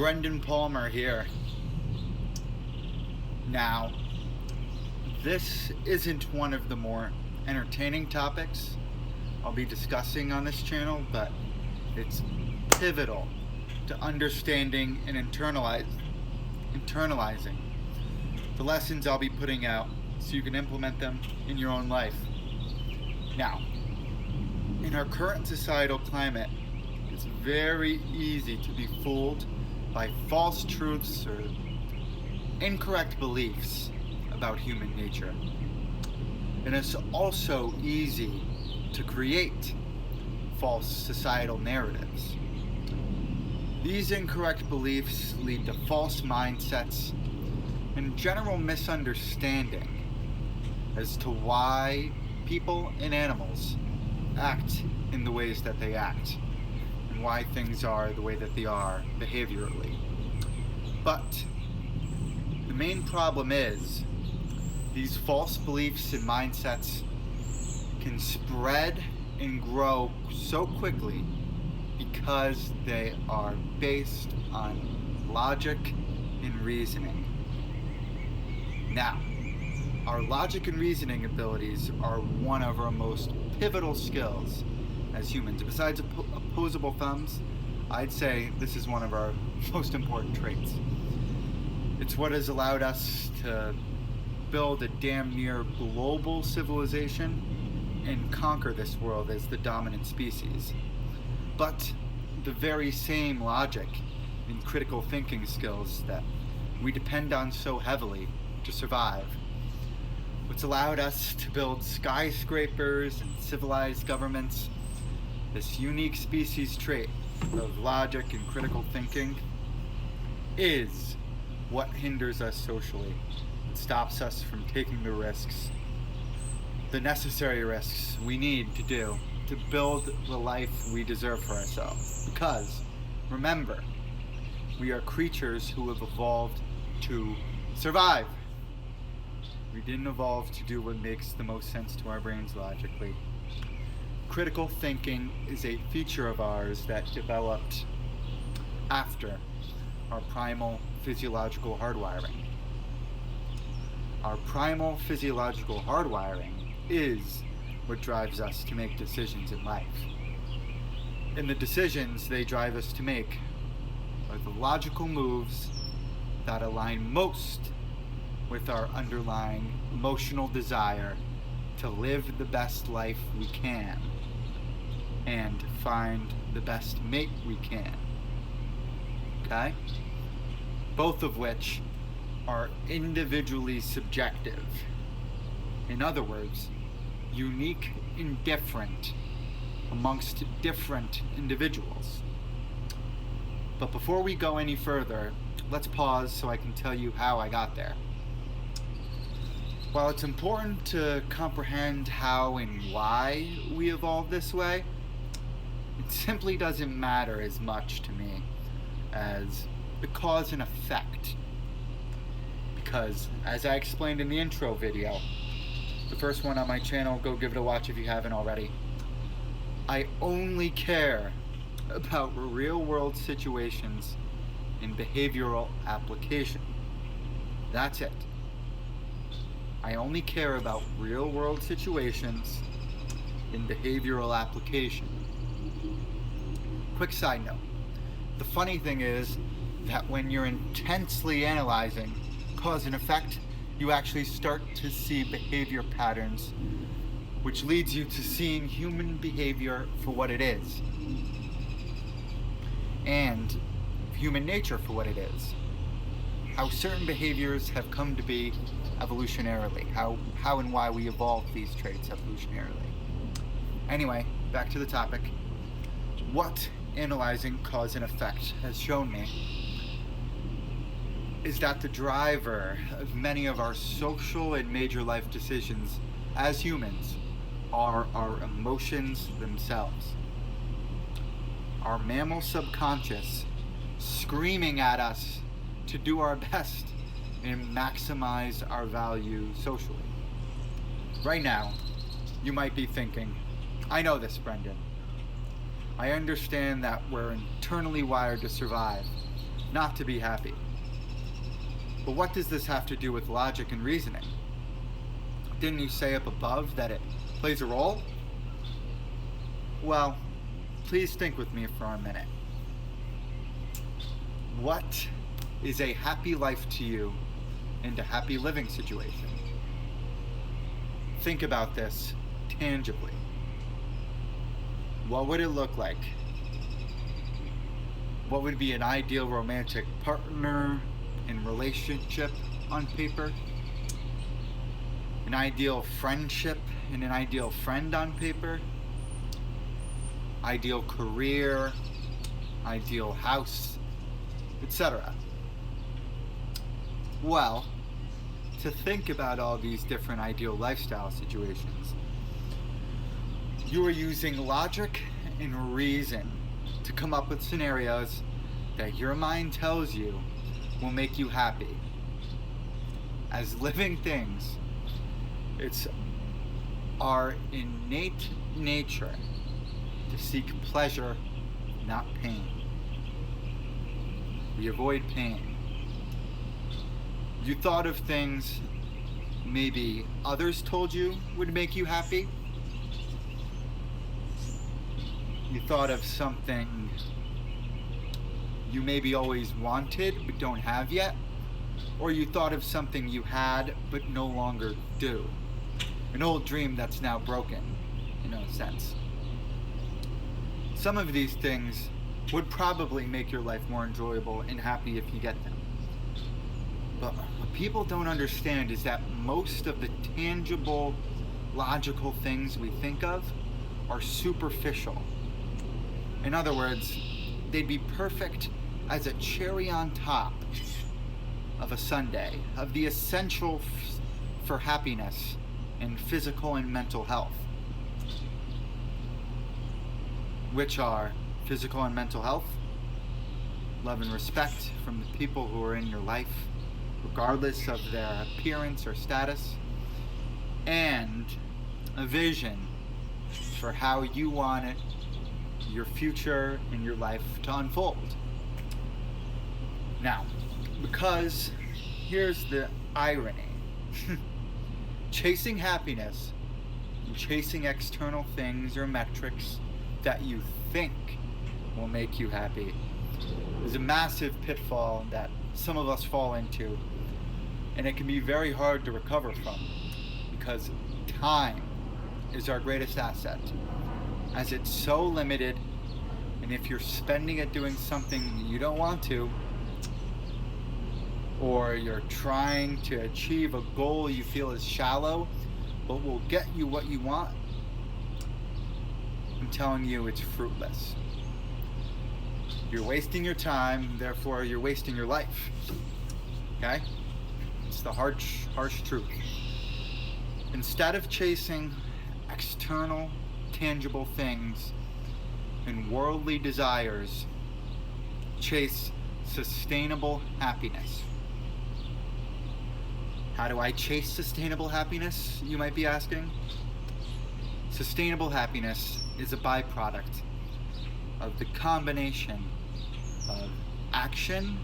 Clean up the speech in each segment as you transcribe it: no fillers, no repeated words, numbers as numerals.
Brendan Palmer here. Now, this isn't one of the more entertaining topics I'll be discussing on this channel, but it's pivotal to understanding and internalizing the lessons I'll be putting out so you can implement them in your own life. Now, in our current societal climate, it's very easy to be fooled by false truths or incorrect beliefs about human nature. And it's also easy to create false societal narratives. These incorrect beliefs lead to false mindsets and general misunderstanding as to why people and animals act in the ways that they act and why things are the way that they are behaviorally. But the main problem is these false beliefs and mindsets can spread and grow so quickly because they are based on logic and reasoning. Now, our logic and reasoning abilities are one of our most pivotal skills as humans. Besides opposable thumbs, I'd say this is one of our most important traits. It's what has allowed us to build a damn near global civilization and conquer this world as the dominant species. But the very same logic and critical thinking skills that we depend on so heavily to survive, what's allowed us to build skyscrapers and civilized governments, this unique species trait of logic and critical thinking, is what hinders us socially and stops us from taking the risks, the necessary risks we need to do to build the life we deserve for ourselves. Because, remember, we are creatures who have evolved to survive. We didn't evolve to do what makes the most sense to our brains logically. Critical thinking is a feature of ours that developed after our primal physiological hardwiring. Our primal physiological hardwiring is what drives us to make decisions in life. And the decisions they drive us to make are the logical moves that align most with our underlying emotional desire to live the best life we can and find the best mate we can. Okay? Both of which are individually subjective. In other words, unique and different amongst different individuals. But before we go any further, let's pause so I can tell you how I got there. While it's important to comprehend how and why we evolved this way, it simply doesn't matter as much to me as the cause and effect. Because, as I explained in the intro video, the first one on my channel, go give it a watch if you haven't already, I only care about real-world situations in behavioral application. That's it. I only care about real-world situations in behavioral application. Quick side note. The funny thing is that when you're intensely analyzing cause and effect, you actually start to see behavior patterns, which leads you to seeing human behavior for what it is, and human nature for what it is. How certain behaviors have come to be evolutionarily, how and why we evolved these traits evolutionarily. Anyway, back to the topic. What analyzing cause and effect has shown me is that the driver of many of our social and major life decisions as humans are our emotions themselves. Our mammal subconscious screaming at us to do our best and maximize our value socially. Right now, you might be thinking, I know this, Brendan. I understand that we're internally wired to survive, not to be happy. But what does this have to do with logic and reasoning? Didn't you say up above that it plays a role? Well, please think with me for a minute. What is a happy life to you and a happy living situation? Think about this tangibly. What would it look like? What would be an ideal romantic partner and relationship on paper? An ideal friendship and an ideal friend on paper? Ideal career, ideal house, etc. Well, to think about all these different ideal lifestyle situations, you are using logic and reason to come up with scenarios that your mind tells you will make you happy. As living things, it's our innate nature to seek pleasure, not pain. We avoid pain. You thought of things maybe others told you would make you happy. You thought of something you maybe always wanted but don't have yet. Or you thought of something you had but no longer do. An old dream that's now broken, in a sense. Some of these things would probably make your life more enjoyable and happy if you get them. But what people don't understand is that most of the tangible, logical things we think of are superficial. In other words, they'd be perfect as a cherry on top of a sundae, of the essential for happiness and physical and mental health. Which are physical and mental health, love and respect from the people who are in your life, regardless of their appearance or status, and a vision for how you want it, your future and your life to unfold. Now, because here's the irony. Chasing happiness and chasing external things or metrics that you think will make you happy is a massive pitfall that some of us fall into, and it can be very hard to recover from because time is our greatest asset, as it's so limited, and if you're spending it doing something you don't want to, or you're trying to achieve a goal you feel is shallow but will get you what you want, I'm telling you, it's fruitless. You're wasting your time, therefore you're wasting your life. Okay? It's the harsh truth. Instead of chasing external, tangible things and worldly desires, chase sustainable happiness. How do I chase sustainable happiness, you might be asking? Sustainable happiness is a byproduct of the combination of action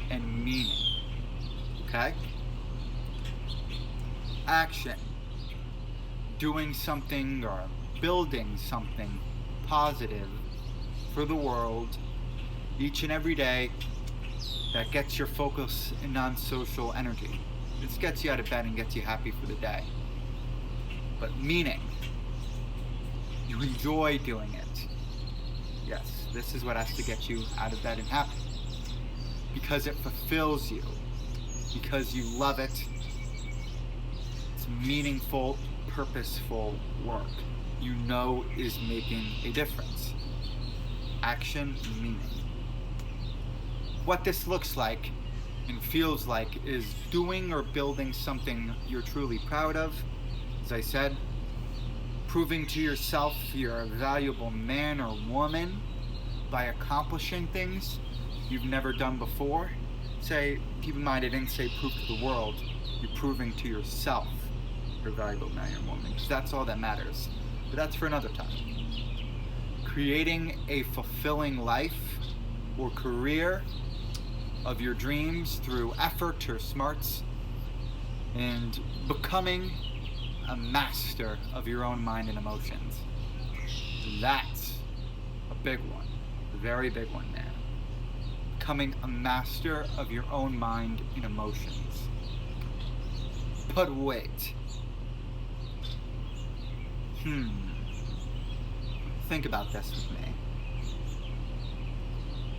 and meaning. Okay? Action. Doing something or building something positive for the world each and every day that gets your focus and non-social energy. This gets you out of bed and gets you happy for the day. But meaning, you enjoy doing it. Yes, this is what has to get you out of bed and happy. Because it fulfills you. Because you love it. It's meaningful, purposeful work you know is making a difference. Action and meaning. What this looks like and feels like is doing or building something you're truly proud of. As I said, proving to yourself you're a valuable man or woman by accomplishing things you've never done before. Keep in mind, I didn't say prove to the world. You're proving to yourself you're a valuable man or woman, because that's all that matters. But that's for another time. Creating a fulfilling life or career of your dreams through effort or smarts, and becoming a master of your own mind and emotions. That's a big one, a very big one there. Becoming a master of your own mind and emotions. But wait. Think about this with me.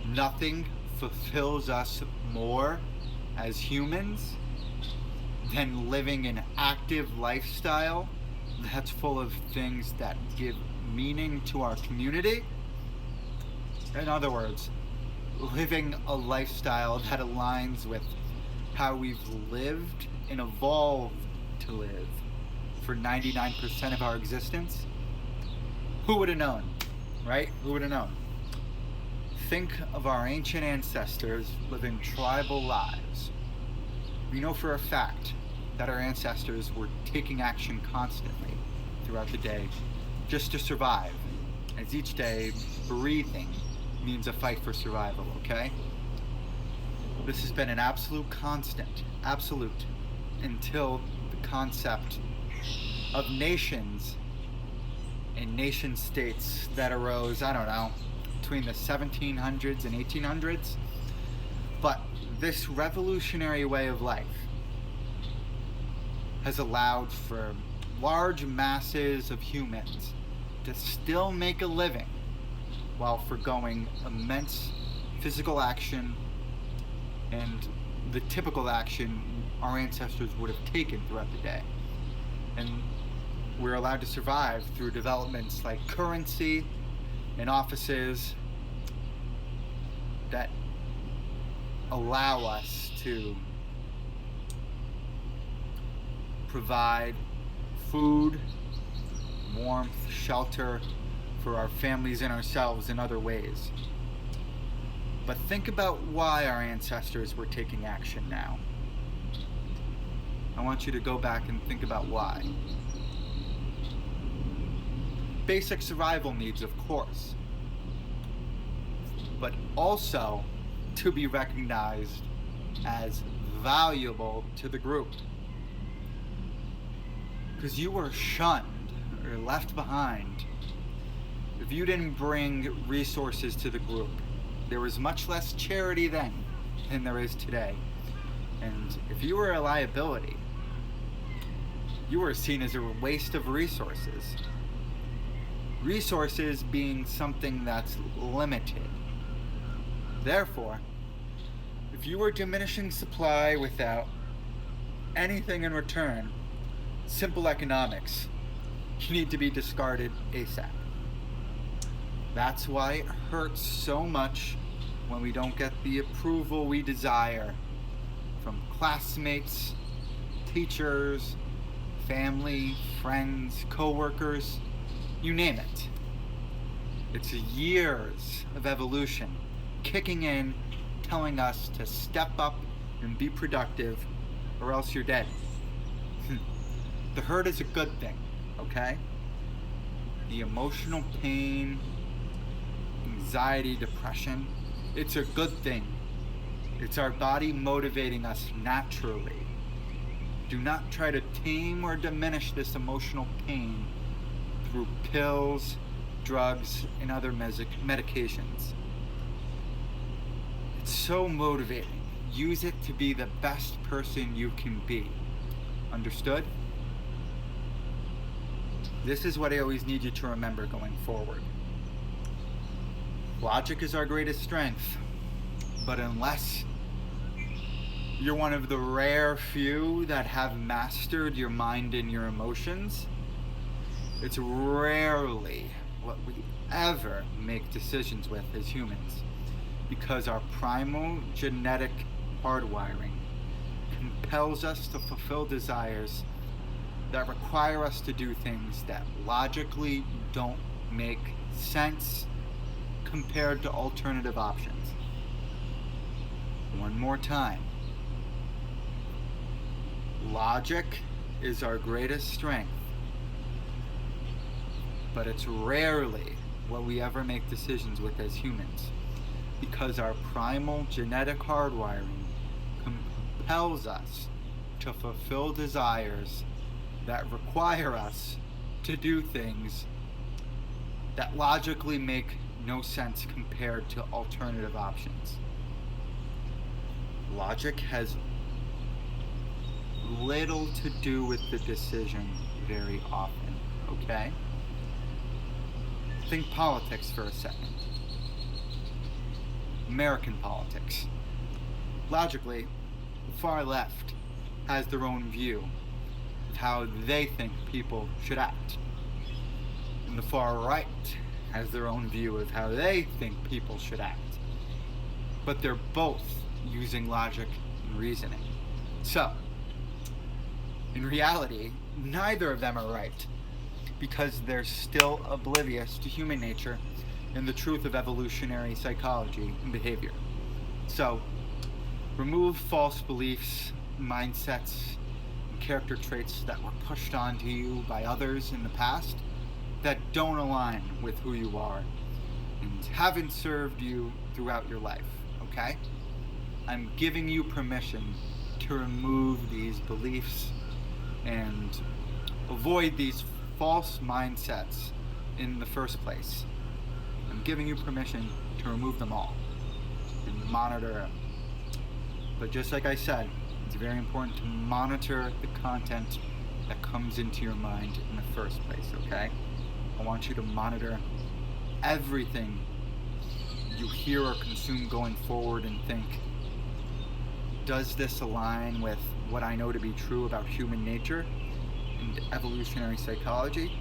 Nothing fulfills us more as humans than living an active lifestyle that's full of things that give meaning to our community. In other words, living a lifestyle that aligns with how we've lived and evolved to live for 99% of our existence. Who would have known, right? Who would have known? Think of our ancient ancestors living tribal lives. We know for a fact that our ancestors were taking action constantly throughout the day just to survive, as each day breathing means a fight for survival, okay? This has been an absolute constant, absolute, until the concept of nations and nation states that arose, I don't know, between the 1700s and 1800s. But this revolutionary way of life has allowed for large masses of humans to still make a living while foregoing immense physical action and the typical action our ancestors would have taken throughout the day. And we're allowed to survive through developments like currency and offices that allow us to provide food, warmth, shelter for our families and ourselves in other ways. But think about why our ancestors were taking action now. I want you to go back and think about why. Basic survival needs, of course, but also to be recognized as valuable to the group. Because you were shunned or left behind if you didn't bring resources to the group. There was much less charity then than there is today. And if you were a liability, you were seen as a waste of resources. Resources being something that's limited. Therefore, if you were diminishing supply without anything in return, simple economics, you need to be discarded ASAP. That's why it hurts so much when we don't get the approval we desire from classmates, teachers, family, friends, co-workers, you name it. It's years of evolution kicking in, telling us to step up and be productive, or else you're dead. The hurt is a good thing, okay? The emotional pain, anxiety, depression, it's a good thing. It's our body motivating us naturally. Do not try to tame or diminish this emotional pain through pills, drugs, and other medications. It's so motivating. Use it to be the best person you can be. Understood? This is what I always need you to remember going forward. Logic is our greatest strength, but unless you're one of the rare few that have mastered your mind and your emotions, it's rarely what we ever make decisions with as humans, because our primal genetic hardwiring compels us to fulfill desires that require us to do things that logically don't make sense compared to alternative options. One more time. Logic is our greatest strength, but it's rarely what we ever make decisions with as humans. because our primal genetic hardwiring compels us to fulfill desires that require us to do things that logically make no sense compared to alternative options. Logic has little to do with the decision very often, okay? Think politics for a second. American politics. Logically, the far left has their own view of how they think people should act. And the far right has their own view of how they think people should act. But they're both using logic and reasoning. So, in reality, neither of them are right, because they're still oblivious to human nature and the truth of evolutionary psychology and behavior. So, remove false beliefs, mindsets, and character traits that were pushed onto you by others in the past that don't align with who you are and haven't served you throughout your life, okay? I'm giving you permission to remove these beliefs and avoid these false mindsets in the first place. I'm giving you permission to remove them all and monitor them. But just like I said, it's very important to monitor the content that comes into your mind in the first place, okay? I want you to monitor everything you hear or consume going forward and think, does this align with what I know to be true about human nature and evolutionary psychology?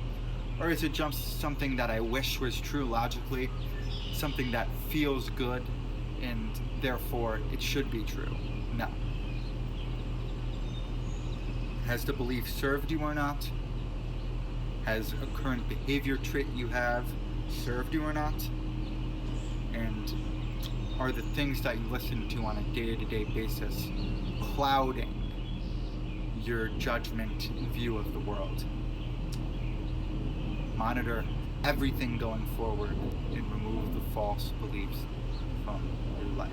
Or is it just something that I wish was true logically, something that feels good, and therefore it should be true? No. Has the belief served you or not? Has a current behavior trait you have served you or not? And are the things that you listen to on a day-to-day basis clouding your judgment and view of the world? Monitor everything going forward and remove the false beliefs from your life.